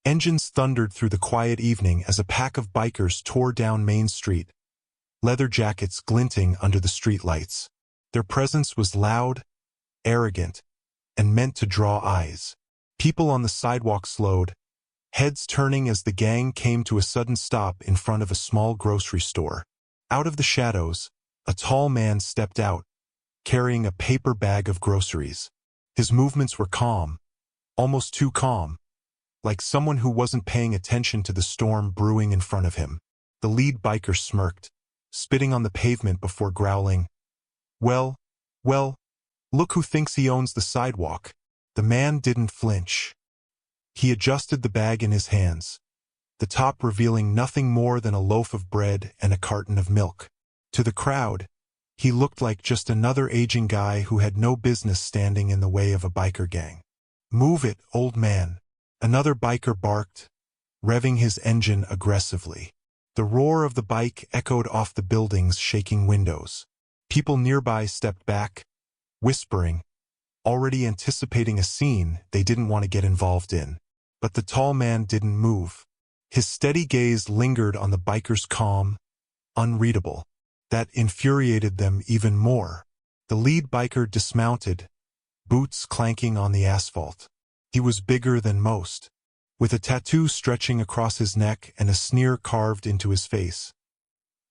Engines thundered through the quiet evening as a pack of bikers tore down Main Street, leather jackets glinting under the streetlights. Their presence was loud, arrogant, and meant to draw eyes. People on the sidewalk slowed, heads turning as the gang came to a sudden stop in front of a small grocery store. Out of the shadows, a tall man stepped out, carrying a paper bag of groceries. His movements were calm, almost too calm, like someone who wasn't paying attention to the storm brewing in front of him. The lead biker smirked, spitting on the pavement before growling, well, look who thinks he owns the sidewalk." The man didn't flinch. He adjusted the bag in his hands, the top revealing nothing more than a loaf of bread and a carton of milk. To the crowd, he looked like just another aging guy who had no business standing in the way of a biker gang. "Move it, old man," another biker barked, revving his engine aggressively. The roar of the bike echoed off the building's shaking windows. People nearby stepped back, whispering, already anticipating a scene they didn't want to get involved in. But the tall man didn't move. His steady gaze lingered on the biker's calm, unreadable. That infuriated them even more. The lead biker dismounted, boots clanking on the asphalt. He was bigger than most, with a tattoo stretching across his neck and a sneer carved into his face.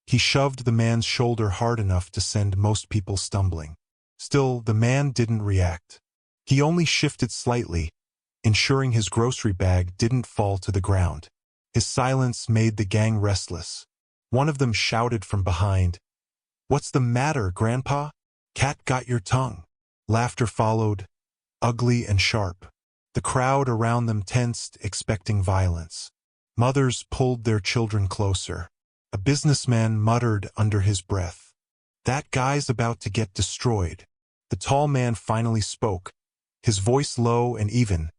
He shoved the man's shoulder hard enough to send most people stumbling. Still, the man didn't react. He only shifted slightly, ensuring his grocery bag didn't fall to the ground. His silence made the gang restless. One of them shouted from behind, "What's the matter, Grandpa? Cat got your tongue." Laughter followed, ugly and sharp. The crowd around them tensed, expecting violence. Mothers pulled their children closer. A businessman muttered under his breath, "That guy's about to get destroyed." The tall man finally spoke, his voice low and even,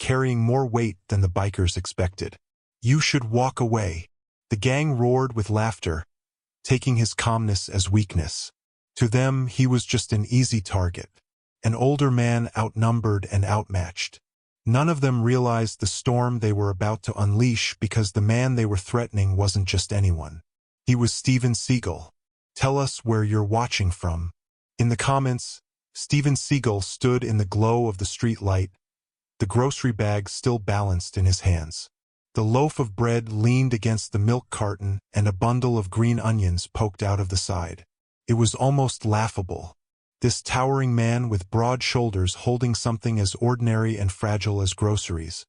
carrying more weight than the bikers expected. "You should walk away." The gang roared with laughter, taking his calmness as weakness. To them, he was just an easy target, an older man outnumbered and outmatched. None of them realized the storm they were about to unleash because the man they were threatening wasn't just anyone. He was Seagal. "Tell us where you're watching from." In the comments, Seagal stood in the glow of the street light, the grocery bag still balanced in his hands. The loaf of bread leaned against the milk carton and a bundle of green onions poked out of the side. It was almost laughable. This towering man with broad shoulders holding something as ordinary and fragile as groceries,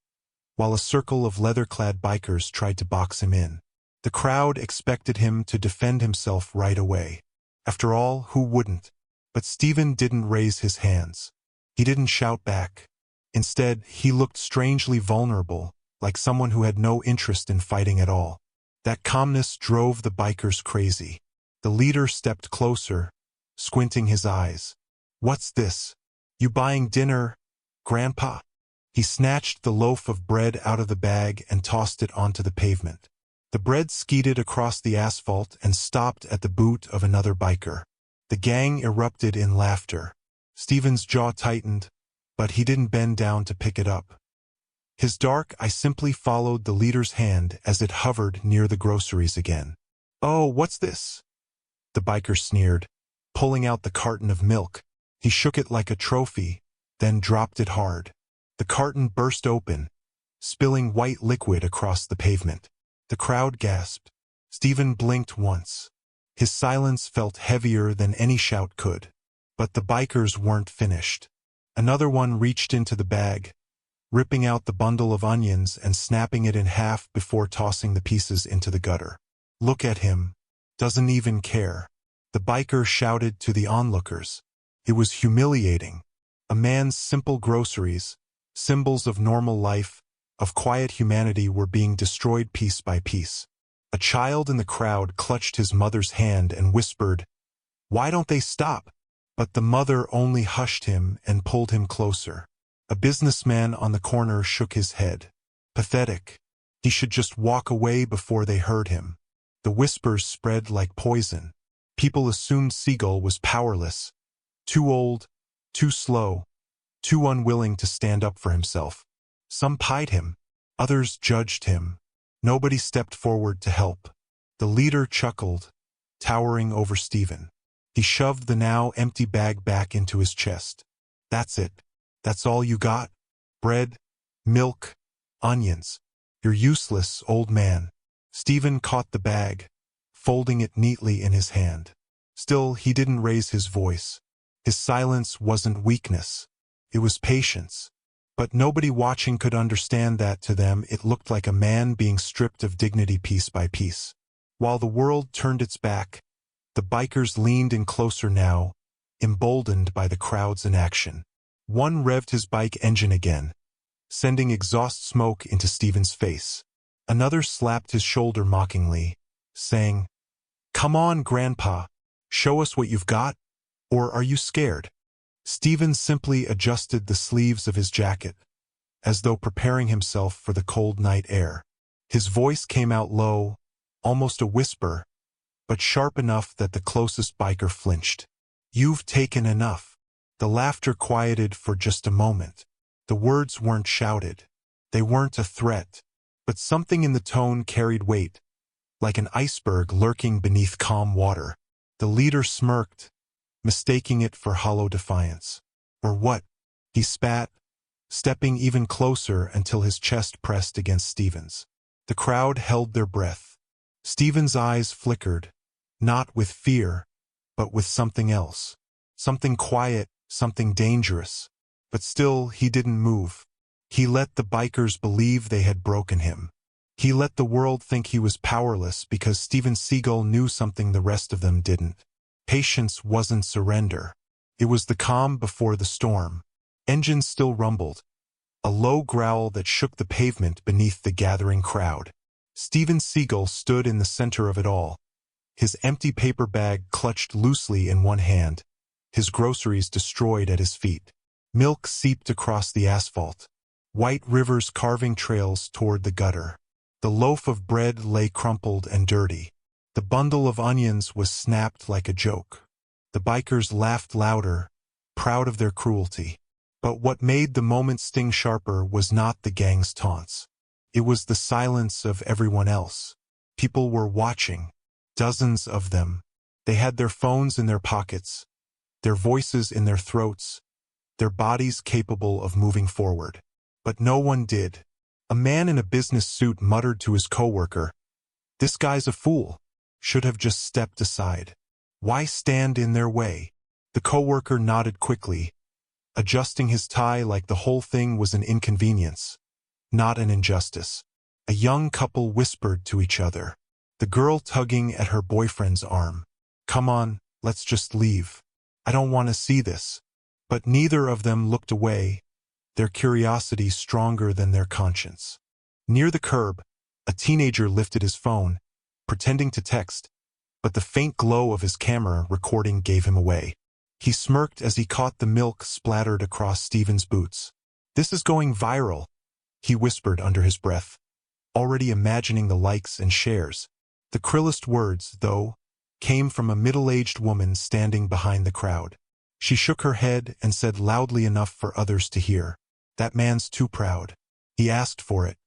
while a circle of leather-clad bikers tried to box him in. The crowd expected him to defend himself right away. After all, who wouldn't? But Stephen didn't raise his hands. He didn't shout back. Instead, he looked strangely vulnerable, like someone who had no interest in fighting at all. That calmness drove the bikers crazy. The leader stepped closer, squinting his eyes. "What's this? You buying dinner, Grandpa?" He snatched the loaf of bread out of the bag and tossed it onto the pavement. The bread skeeted across the asphalt and stopped at the boot of another biker. The gang erupted in laughter. Stephen's jaw tightened, but he didn't bend down to pick it up. His dark eye simply followed the leader's hand as it hovered near the groceries again. "Oh, what's this?" The biker sneered, pulling out the carton of milk. He shook it like a trophy, then dropped it hard. The carton burst open, spilling white liquid across the pavement. The crowd gasped. Stephen blinked once. His silence felt heavier than any shout could. But the bikers weren't finished. Another one reached into the bag, ripping out the bundle of onions and snapping it in half before tossing the pieces into the gutter. "Look at him. Doesn't even care." The biker shouted to the onlookers. It was humiliating. A man's simple groceries, symbols of normal life, of quiet humanity, were being destroyed piece by piece. A child in the crowd clutched his mother's hand and whispered, "Why don't they stop?" But the mother only hushed him and pulled him closer. A businessman on the corner shook his head. Pathetic. He should just walk away before they hurt him. The whispers spread like poison. People assumed Seagal was powerless, too old, too slow, too unwilling to stand up for himself. Some pied him. Others judged him. Nobody stepped forward to help. The leader chuckled, towering over Stephen. He shoved the now empty bag back into his chest. That's it. That's all you got? Bread, milk, onions. You're useless, old man. Stephen caught the bag, folding it neatly in his hand. Still, he didn't raise his voice. His silence wasn't weakness. It was patience. But nobody watching could understand that. To them it looked like a man being stripped of dignity piece by piece. While the world turned its back, the bikers leaned in closer now, emboldened by the crowd's inaction. One revved his bike engine again, sending exhaust smoke into Stephen's face. Another slapped his shoulder mockingly, saying, "Come on, Grandpa, show us what you've got, or are you scared?" Stephen simply adjusted the sleeves of his jacket, as though preparing himself for the cold night air. His voice came out low, almost a whisper, but sharp enough that the closest biker flinched. "You've taken enough." The laughter quieted for just a moment. The words weren't shouted. They weren't a threat. But something in the tone carried weight, like an iceberg lurking beneath calm water. The leader smirked, mistaking it for hollow defiance. "Or what?" he spat, stepping even closer until his chest pressed against Stephen's. The crowd held their breath. Stephen's eyes flickered, not with fear, but with something else. Something quiet, something dangerous. But still, he didn't move. He let the bikers believe they had broken him. He let the world think he was powerless because Steven Seagal knew something the rest of them didn't. Patience wasn't surrender. It was the calm before the storm. Engines still rumbled, a low growl that shook the pavement beneath the gathering crowd. Steven Seagal stood in the center of it all, his empty paper bag clutched loosely in one hand, his groceries destroyed at his feet. Milk seeped across the asphalt, white rivers carving trails toward the gutter. The loaf of bread lay crumpled and dirty. The bundle of onions was snapped like a joke. The bikers laughed louder, proud of their cruelty. But what made the moment sting sharper was not the gang's taunts. It was the silence of everyone else. People were watching, dozens of them. They had their phones in their pockets, their voices in their throats, their bodies capable of moving forward. But no one did. A man in a business suit muttered to his coworker, "This guy's a fool. Should have just stepped aside. Why stand in their way?" The coworker nodded quickly, adjusting his tie like the whole thing was an inconvenience, not an injustice. A young couple whispered to each other, the girl tugging at her boyfriend's arm. "Come on, let's just leave. I don't want to see this." But neither of them looked away, their curiosity stronger than their conscience. Near the curb, a teenager lifted his phone, pretending to text, but the faint glow of his camera recording gave him away. He smirked as he caught the milk splattered across Steven's boots. "This is going viral," he whispered under his breath, already imagining the likes and shares. The shrillest words, though, came from a middle-aged woman standing behind the crowd. She shook her head and said loudly enough for others to hear, "That man's too proud. He asked for it.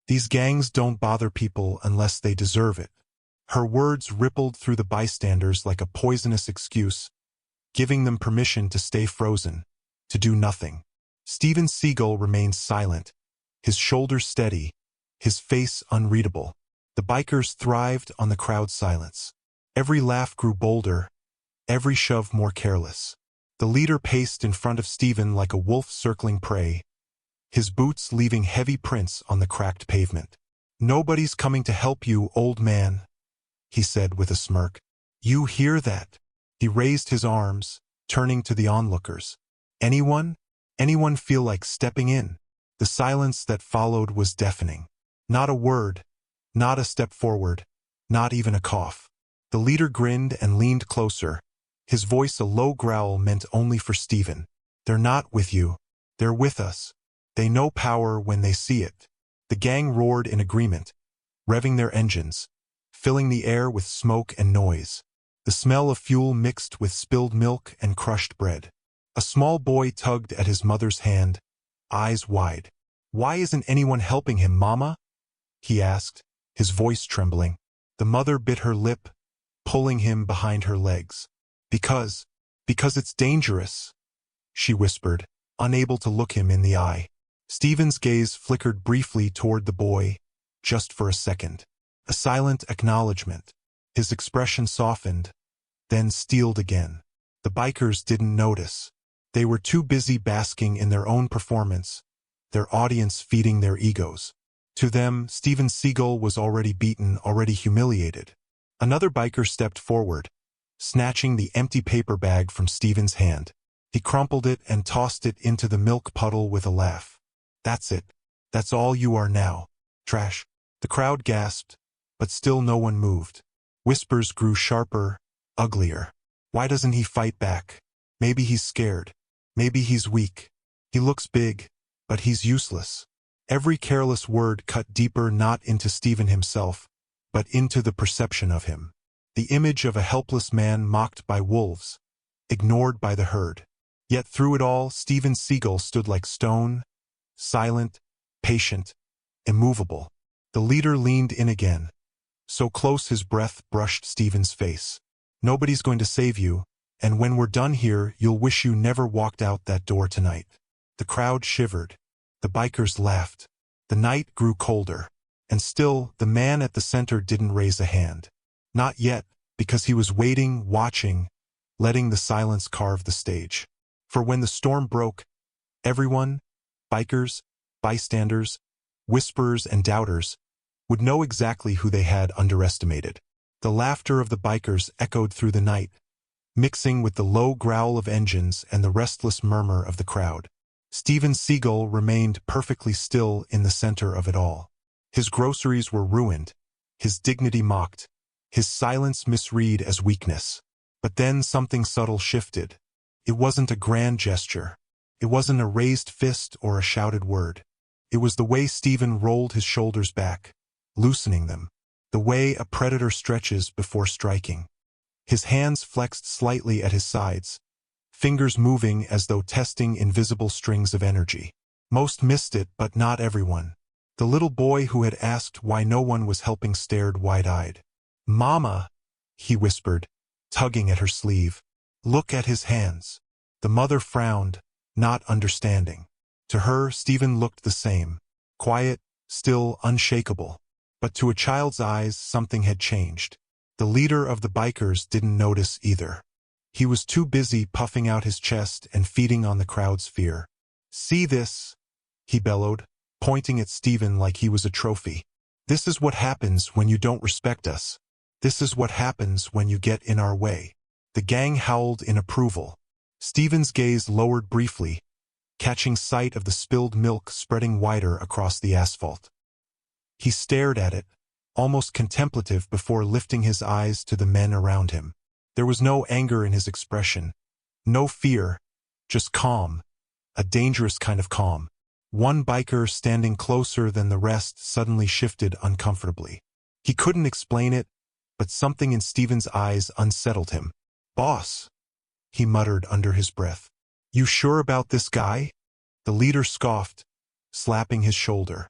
These gangs don't bother people unless they deserve it." Her words rippled through the bystanders like a poisonous excuse, giving them permission to stay frozen, to do nothing. Steven Seagal remained silent, his shoulders steady, his face unreadable. The bikers thrived on the crowd's silence. Every laugh grew bolder, every shove more careless. The leader paced in front of Steven like a wolf circling prey, his boots leaving heavy prints on the cracked pavement. "Nobody's coming to help you, old man," he said with a smirk. "You hear that?" He raised his arms, turning to the onlookers. "Anyone? Anyone feel like stepping in?" The silence that followed was deafening. Not a word, not a step forward, not even a cough. The leader grinned and leaned closer, his voice a low growl meant only for Steven. "They're not with you. They're with us. They know power when they see it." The gang roared in agreement, revving their engines, filling the air with smoke and noise. The smell of fuel mixed with spilled milk and crushed bread. A small boy tugged at his mother's hand, eyes wide. "Why isn't anyone helping him, Mama?" he asked, his voice trembling. The mother bit her lip, pulling him behind her legs. Because it's dangerous," she whispered, unable to look him in the eye. Stephen's gaze flickered briefly toward the boy, just for a second. A silent acknowledgement. His expression softened, then steeled again. The bikers didn't notice. They were too busy basking in their own performance, their audience feeding their egos. To them, Steven Seagal was already beaten, already humiliated. Another biker stepped forward, snatching the empty paper bag from Steven's hand. He crumpled it and tossed it into the milk puddle with a laugh. "That's it. That's all you are now. Trash." The crowd gasped, but still no one moved. Whispers grew sharper, uglier. "Why doesn't he fight back? Maybe he's scared. Maybe he's weak. He looks big, but he's useless." Every careless word cut deeper, not into Steven himself, but into the perception of him. The image of a helpless man mocked by wolves, ignored by the herd. Yet through it all, Steven Seagal stood like stone, silent, patient, immovable. The leader leaned in again, so close his breath brushed Steven's face. "Nobody's going to save you, and when we're done here, you'll wish you never walked out that door tonight." The crowd shivered. The bikers laughed. The night grew colder. And still, the man at the center didn't raise a hand. Not yet, because he was waiting, watching, letting the silence carve the stage. For when the storm broke, everyone, bikers, bystanders, whisperers and doubters, would know exactly who they had underestimated. The laughter of the bikers echoed through the night, mixing with the low growl of engines and the restless murmur of the crowd. Steven Seagal remained perfectly still in the center of it all. His groceries were ruined, his dignity mocked, his silence misread as weakness. But then something subtle shifted. It wasn't a grand gesture. It wasn't a raised fist or a shouted word. It was the way Steven rolled his shoulders back, loosening them, the way a predator stretches before striking. His hands flexed slightly at his sides, fingers moving as though testing invisible strings of energy. Most missed it, but not everyone. The little boy who had asked why no one was helping stared wide-eyed. "Mama," he whispered, tugging at her sleeve. "Look at his hands." The mother frowned, not understanding. To her, Steven looked the same, quiet, still, unshakable. But to a child's eyes, something had changed. The leader of the bikers didn't notice either. He was too busy puffing out his chest and feeding on the crowd's fear. "See this?" he bellowed, pointing at Steven like he was a trophy. "This is what happens when you don't respect us. This is what happens when you get in our way." The gang howled in approval. Steven's gaze lowered briefly, catching sight of the spilled milk spreading wider across the asphalt. He stared at it, almost contemplative, before lifting his eyes to the men around him. There was no anger in his expression, no fear, just calm, a dangerous kind of calm. One biker standing closer than the rest suddenly shifted uncomfortably. He couldn't explain it, but something in Steven's eyes unsettled him. "Boss," he muttered under his breath. "You sure about this guy?" The leader scoffed, slapping his shoulder.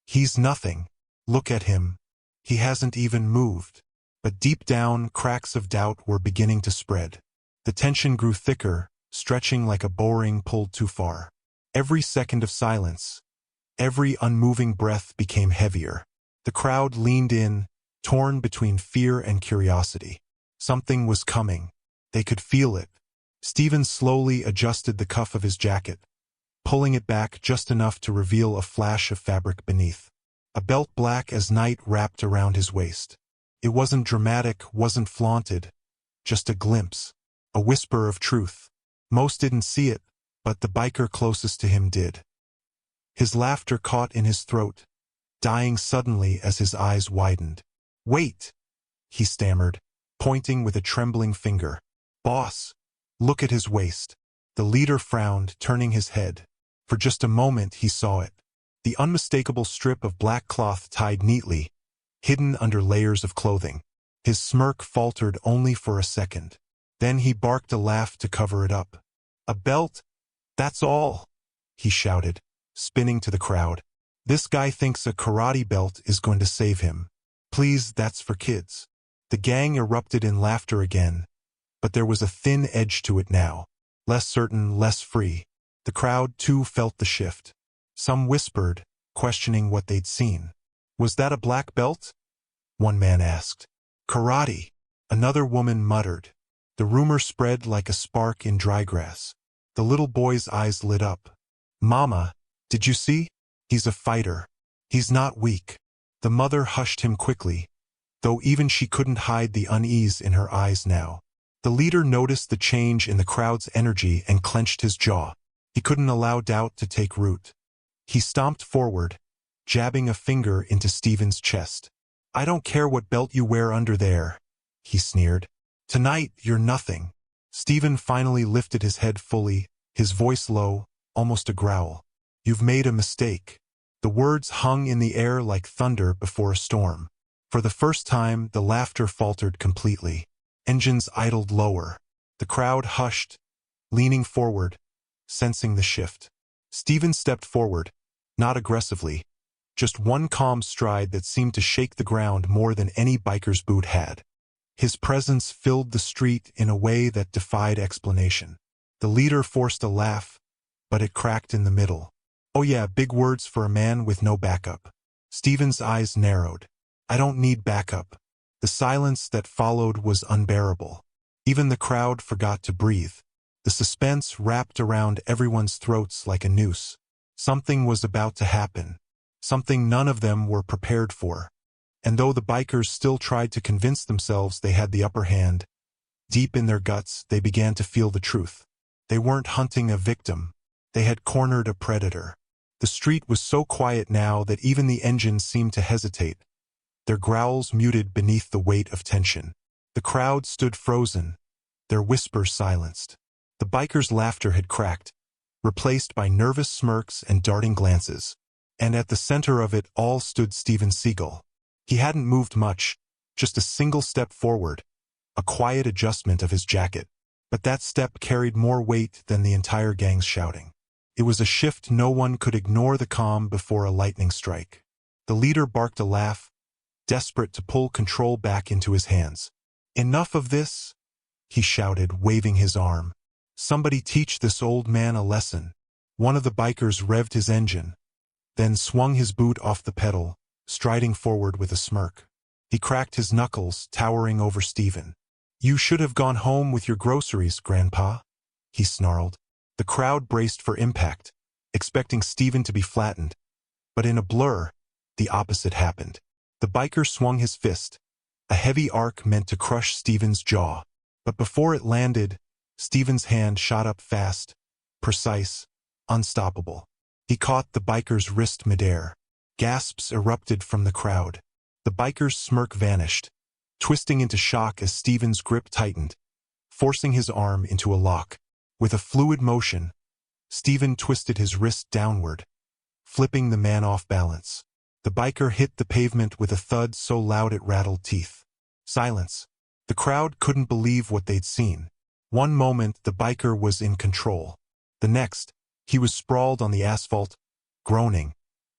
"He's nothing. Look at him. He hasn't even moved." But deep down, cracks of doubt were beginning to spread. The tension grew thicker, stretching like a bowring pulled too far. Every second of silence, every unmoving breath became heavier. The crowd leaned in, torn between fear and curiosity. Something was coming. They could feel it. Steven slowly adjusted the cuff of his jacket, pulling it back just enough to reveal a flash of fabric beneath. A belt black as night wrapped around his waist. It wasn't dramatic, wasn't flaunted, just a glimpse, a whisper of truth. Most didn't see it, but the biker closest to him did. His laughter caught in his throat, dying suddenly as his eyes widened. "Wait," he stammered, pointing with a trembling finger. "Boss, look at his waist." The leader frowned, turning his head. For just a moment he saw it. The unmistakable strip of black cloth tied neatly, hidden under layers of clothing. His smirk faltered only for a second. Then he barked a laugh to cover it up. "A belt? That's all?" he shouted. spinning to the crowd. "This guy thinks a karate belt is going to save him. Please, that's for kids." The gang erupted in laughter again, but there was a thin edge to it now. Less certain, less free. The crowd, too, felt the shift. Some whispered, questioning what they'd seen. "Was that a black belt?" one man asked. "Karate," another woman muttered. The rumor spread like a spark in dry grass. The little boy's eyes lit up. "Mama, did you see? He's a fighter. He's not weak." The mother hushed him quickly, though even she couldn't hide the unease in her eyes now. The leader noticed the change in the crowd's energy and clenched his jaw. He couldn't allow doubt to take root. He stomped forward, jabbing a finger into Stephen's chest. "I don't care what belt you wear under there," he sneered. "Tonight, you're nothing." Stephen finally lifted his head fully, his voice low, almost a growl. "You've made a mistake." The words hung in the air like thunder before a storm. For the first time, the laughter faltered completely. Engines idled lower. The crowd hushed, leaning forward, sensing the shift. Stephen stepped forward, not aggressively, just one calm stride that seemed to shake the ground more than any biker's boot had. His presence filled the street in a way that defied explanation. The leader forced a laugh, but it cracked in the middle. "Oh yeah, big words for a man with no backup." Stephen's eyes narrowed. "I don't need backup." The silence that followed was unbearable. Even the crowd forgot to breathe. The suspense wrapped around everyone's throats like a noose. Something was about to happen. Something none of them were prepared for. And though the bikers still tried to convince themselves they had the upper hand, deep in their guts they began to feel the truth. They weren't hunting a victim. They had cornered a predator. The street was so quiet now that even the engines seemed to hesitate, their growls muted beneath the weight of tension. The crowd stood frozen, their whispers silenced. The bikers' laughter had cracked, replaced by nervous smirks and darting glances. And at the center of it all stood Steven Seagal. He hadn't moved much, just a single step forward, a quiet adjustment of his jacket. But that step carried more weight than the entire gang's shouting. It was a shift no one could ignore, the calm before a lightning strike. The leader barked a laugh, desperate to pull control back into his hands. "Enough of this," he shouted, waving his arm. "Somebody teach this old man a lesson." One of the bikers revved his engine, then swung his boot off the pedal, striding forward with a smirk. He cracked his knuckles, towering over Stephen. "You should have gone home with your groceries, Grandpa," he snarled. The crowd braced for impact, expecting Stephen to be flattened. But in a blur, the opposite happened. The biker swung his fist, a heavy arc meant to crush Stephen's jaw. But before it landed, Stephen's hand shot up fast, precise, unstoppable. He caught the biker's wrist midair. Gasps erupted from the crowd. The biker's smirk vanished, twisting into shock as Stephen's grip tightened, forcing his arm into a lock. With a fluid motion, Stephen twisted his wrist downward, flipping the man off balance. The biker hit the pavement with a thud so loud it rattled teeth. Silence. The crowd couldn't believe what they'd seen. One moment, the biker was in control. The next, he was sprawled on the asphalt, groaning,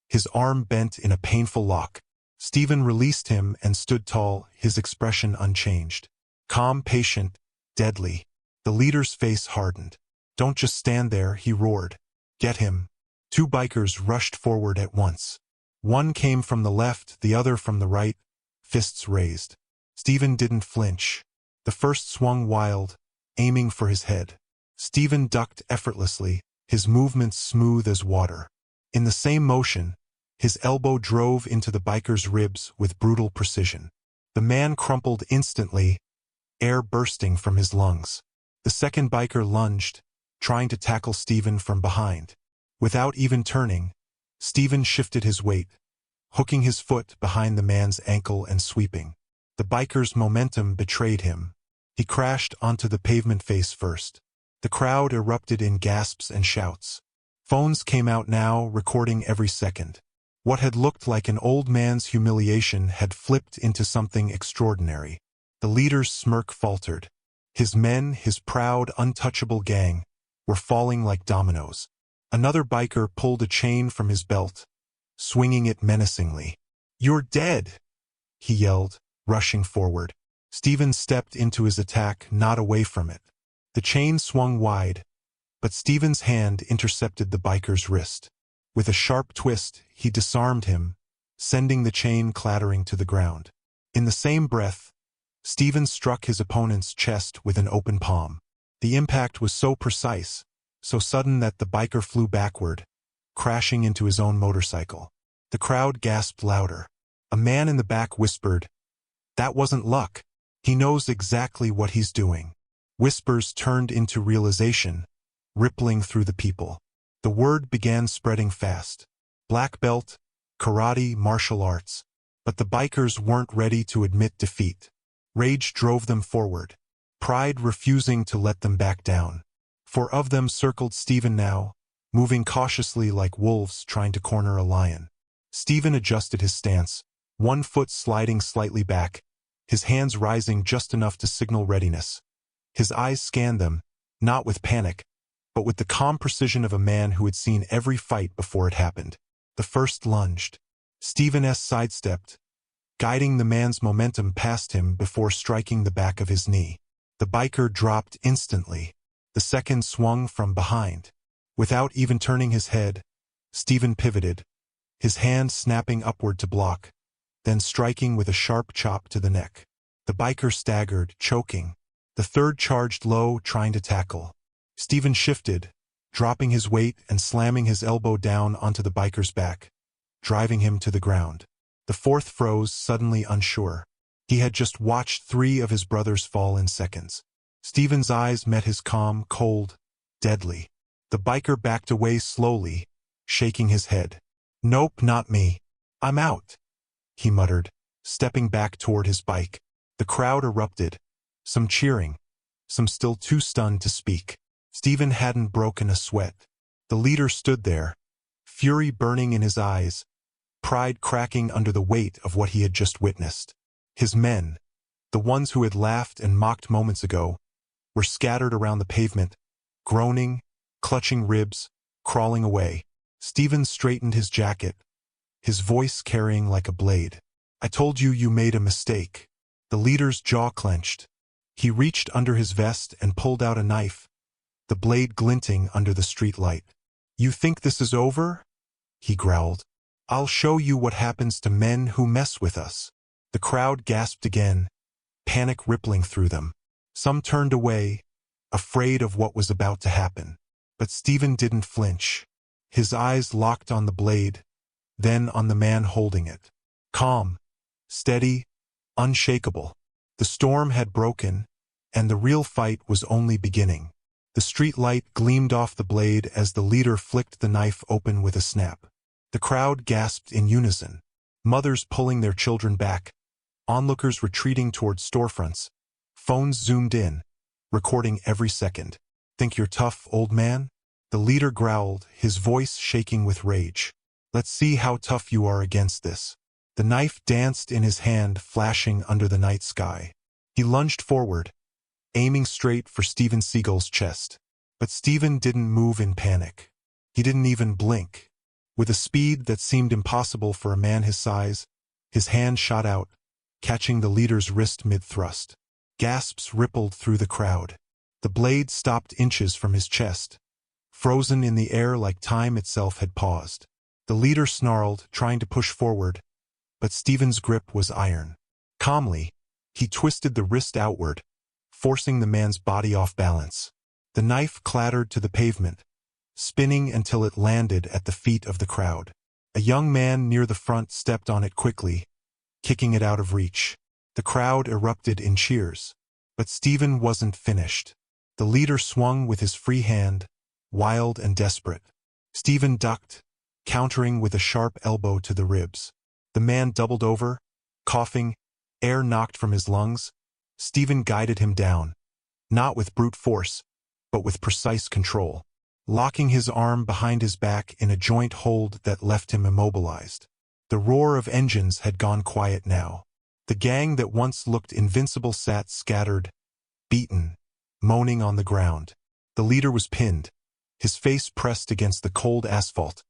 his arm bent in a painful lock. Stephen released him and stood tall, his expression unchanged. Calm, patient, deadly. The leader's face hardened. "Don't just stand there," he roared. "Get him." Two bikers rushed forward at once. One came from the left, the other from the right, fists raised. Stephen didn't flinch. The first swung wild, aiming for his head. Stephen ducked effortlessly, his movements smooth as water. In the same motion, his elbow drove into the biker's ribs with brutal precision. The man crumpled instantly, air bursting from his lungs. The second biker lunged, trying to tackle Stephen from behind. Without even turning, Stephen shifted his weight, hooking his foot behind the man's ankle and sweeping. The biker's momentum betrayed him. He crashed onto the pavement face first. The crowd erupted in gasps and shouts. Phones came out now, recording every second. What had looked like an old man's humiliation had flipped into something extraordinary. The leader's smirk faltered. His men, his proud, untouchable gang, were falling like dominoes. Another biker pulled a chain from his belt, swinging it menacingly. "You're dead!" he yelled, rushing forward. Steven stepped into his attack, not away from it. The chain swung wide, but Steven's hand intercepted the biker's wrist. With a sharp twist, he disarmed him, sending the chain clattering to the ground. In the same breath, Steven struck his opponent's chest with an open palm. The impact was so precise, so sudden that the biker flew backward, crashing into his own motorcycle. The crowd gasped louder. A man in the back whispered, "That wasn't luck. He knows exactly what he's doing." Whispers turned into realization, rippling through the people. The word began spreading fast. Black belt, karate, martial arts. But the bikers weren't ready to admit defeat. Rage drove them forward, pride refusing to let them back down. 4 of them circled Steven now, moving cautiously like wolves trying to corner a lion. Steven adjusted his stance, one foot sliding slightly back, his hands rising just enough to signal readiness. His eyes scanned them, not with panic, but with the calm precision of a man who had seen every fight before it happened. The first lunged. Steven sidestepped, guiding the man's momentum past him before striking the back of his knee. The biker dropped instantly. The second swung from behind. Without even turning his head, Steven pivoted, his hand snapping upward to block, then striking with a sharp chop to the neck. The biker staggered, choking. The third charged low, trying to tackle. Steven shifted, dropping his weight and slamming his elbow down onto the biker's back, driving him to the ground. The fourth froze, suddenly unsure. He had just watched 3 of his brothers fall in seconds. Steven's eyes met his calm, cold, deadly. The biker backed away slowly, shaking his head. "Nope, not me. I'm out," he muttered, stepping back toward his bike. The crowd erupted, some cheering, some still too stunned to speak. Steven hadn't broken a sweat. The leader stood there, fury burning in his eyes, pride cracking under the weight of what he had just witnessed. His men, the ones who had laughed and mocked moments ago, were scattered around the pavement, groaning, clutching ribs, crawling away. Steven straightened his jacket, his voice carrying like a blade. "I told you you made a mistake." The leader's jaw clenched. He reached under his vest and pulled out a knife, the blade glinting under the street light. "You think this is over?" he growled. "I'll show you what happens to men who mess with us." The crowd gasped again, panic rippling through them. Some turned away, afraid of what was about to happen. But Steven didn't flinch. His eyes locked on the blade, then on the man holding it. Calm, steady, unshakable. The storm had broken, and the real fight was only beginning. The street light gleamed off the blade as the leader flicked the knife open with a snap. The crowd gasped in unison, mothers pulling their children back, onlookers retreating toward storefronts. Phones zoomed in, recording every second. "Think you're tough, old man?" The leader growled, his voice shaking with rage. "Let's see how tough you are against this." The knife danced in his hand, flashing under the night sky. He lunged forward, aiming straight for Steven Seagal's chest. But Steven didn't move in panic. He didn't even blink. With a speed that seemed impossible for a man his size, his hand shot out, catching the leader's wrist mid-thrust. Gasps rippled through the crowd. The blade stopped inches from his chest, frozen in the air like time itself had paused. The leader snarled, trying to push forward, but Steven's grip was iron. Calmly, he twisted the wrist outward, forcing the man's body off balance. The knife clattered to the pavement, spinning until it landed at the feet of the crowd. A young man near the front stepped on it quickly, kicking it out of reach. The crowd erupted in cheers. But Steven wasn't finished. The leader swung with his free hand, wild and desperate. Steven ducked, countering with a sharp elbow to the ribs. The man doubled over, coughing, air knocked from his lungs. Steven guided him down, not with brute force, but with precise control, locking his arm behind his back in a joint hold that left him immobilized. The roar of engines had gone quiet now. The gang that once looked invincible sat scattered, beaten, moaning on the ground. The leader was pinned, his face pressed against the cold asphalt,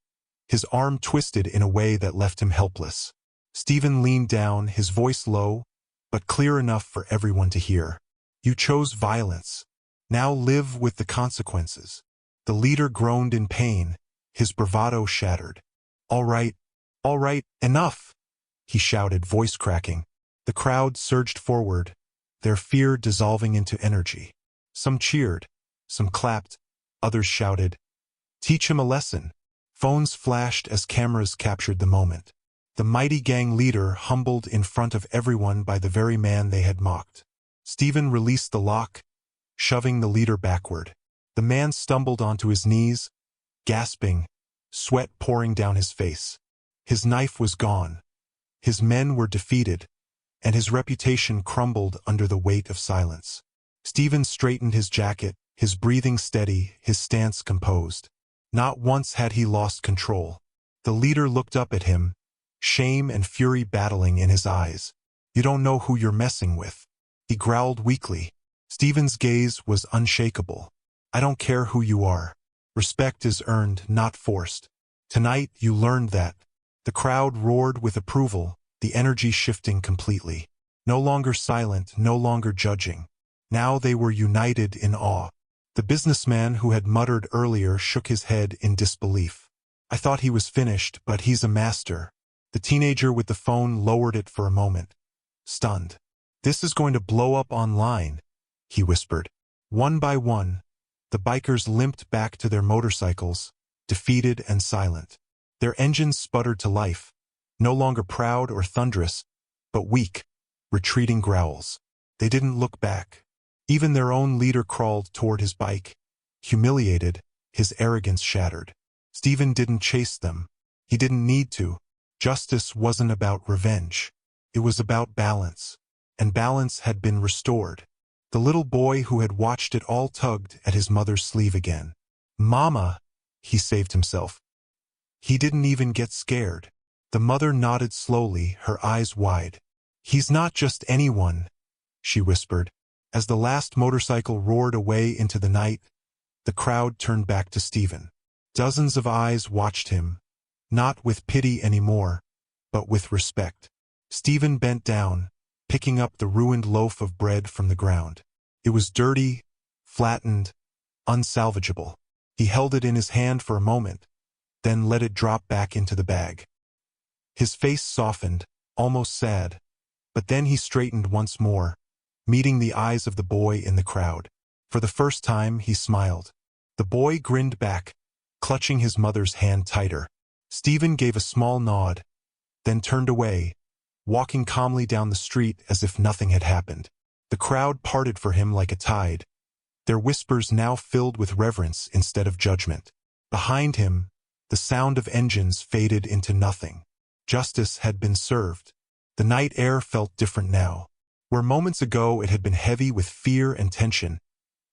his arm twisted in a way that left him helpless. Stephen leaned down, his voice low, but clear enough for everyone to hear. You chose violence. Now live with the consequences. The leader groaned in pain, his bravado shattered. All right, enough, he shouted, voice cracking. The crowd surged forward, their fear dissolving into energy. Some cheered, some clapped, others shouted, "Teach him a lesson." Phones flashed as cameras captured the moment. The mighty gang leader humbled in front of everyone by the very man they had mocked. Stephen released the lock, shoving the leader backward. The man stumbled onto his knees, gasping, sweat pouring down his face. His knife was gone. His men were defeated, and his reputation crumbled under the weight of silence. Stephen straightened his jacket, his breathing steady, his stance composed. Not once had he lost control. The leader looked up at him, shame and fury battling in his eyes. You don't know who you're messing with, he growled weakly. Stephen's gaze was unshakable. I don't care who you are. Respect is earned, not forced. Tonight you learned that. The crowd roared with approval, the energy shifting completely. No longer silent, no longer judging. Now they were united in awe. The businessman who had muttered earlier shook his head in disbelief. I thought he was finished, but he's a master. The teenager with the phone lowered it for a moment, stunned. This is going to blow up online, he whispered. One by one, the bikers limped back to their motorcycles, defeated and silent. Their engines sputtered to life, no longer proud or thunderous, but weak, retreating growls. They didn't look back. Even their own leader crawled toward his bike, humiliated, his arrogance shattered. Stephen didn't chase them. He didn't need to. Justice wasn't about revenge. It was about balance. And balance had been restored. The little boy who had watched it all tugged at his mother's sleeve again. Mama, he saved himself. He didn't even get scared. The mother nodded slowly, her eyes wide. He's not just anyone, she whispered. As the last motorcycle roared away into the night, the crowd turned back to Stephen. Dozens of eyes watched him, not with pity anymore, but with respect. Stephen bent down, picking up the ruined loaf of bread from the ground. It was dirty, flattened, unsalvageable. He held it in his hand for a moment, then let it drop back into the bag. His face softened, almost sad, but then he straightened once more, meeting the eyes of the boy in the crowd. For the first time, he smiled. The boy grinned back, clutching his mother's hand tighter. Stephen gave a small nod, then turned away, walking calmly down the street as if nothing had happened. The crowd parted for him like a tide, their whispers now filled with reverence instead of judgment. Behind him, the sound of engines faded into nothing. Justice had been served. The night air felt different now. Where moments ago it had been heavy with fear and tension,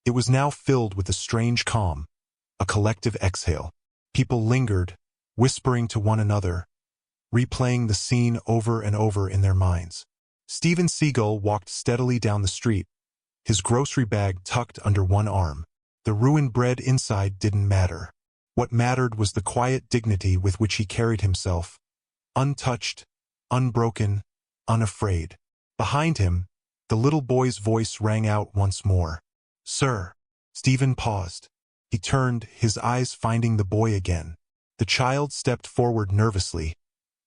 it was now filled with a strange calm, a collective exhale. People lingered, whispering to one another, replaying the scene over and over in their minds. Stephen Seagal walked steadily down the street, his grocery bag tucked under one arm. The ruined bread inside didn't matter. What mattered was the quiet dignity with which he carried himself, untouched, unbroken, unafraid. Behind him, the little boy's voice rang out once more. Sir. Stephen paused. He turned, his eyes finding the boy again. The child stepped forward nervously,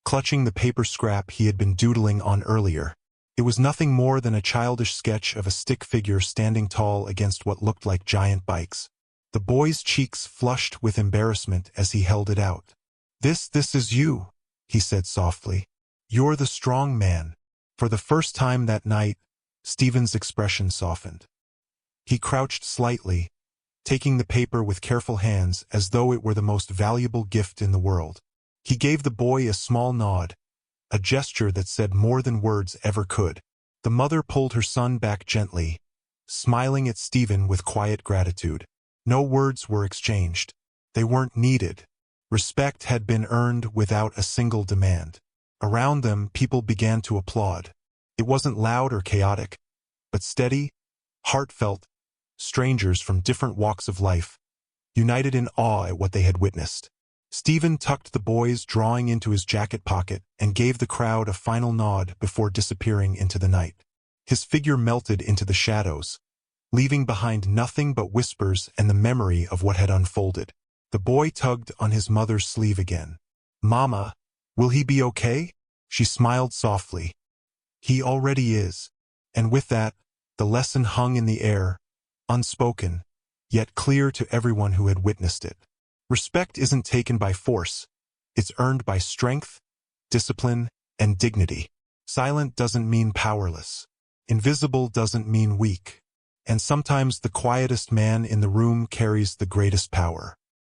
clutching the paper scrap he had been doodling on earlier. It was nothing more than a childish sketch of a stick figure standing tall against what looked like giant bikes. The boy's cheeks flushed with embarrassment as he held it out. This is you, he said softly. You're the strong man. For the first time that night, Stephen's expression softened. He crouched slightly, taking the paper with careful hands as though it were the most valuable gift in the world. He gave the boy a small nod, a gesture that said more than words ever could. The mother pulled her son back gently, smiling at Stephen with quiet gratitude. No words were exchanged. They weren't needed. Respect had been earned without a single demand. Around them, people began to applaud. It wasn't loud or chaotic, but steady, heartfelt, strangers from different walks of life, united in awe at what they had witnessed. Stephen tucked the boy's drawing into his jacket pocket and gave the crowd a final nod before disappearing into the night. His figure melted into the shadows, leaving behind nothing but whispers and the memory of what had unfolded. The boy tugged on his mother's sleeve again. "Mama, will he be okay?" She smiled softly. "He already is." And with that, the lesson hung in the air, unspoken, yet clear to everyone who had witnessed it. Respect isn't taken by force. It's earned by strength, discipline, and dignity. Silent doesn't mean powerless. Invisible doesn't mean weak. And sometimes the quietest man in the room carries the greatest power.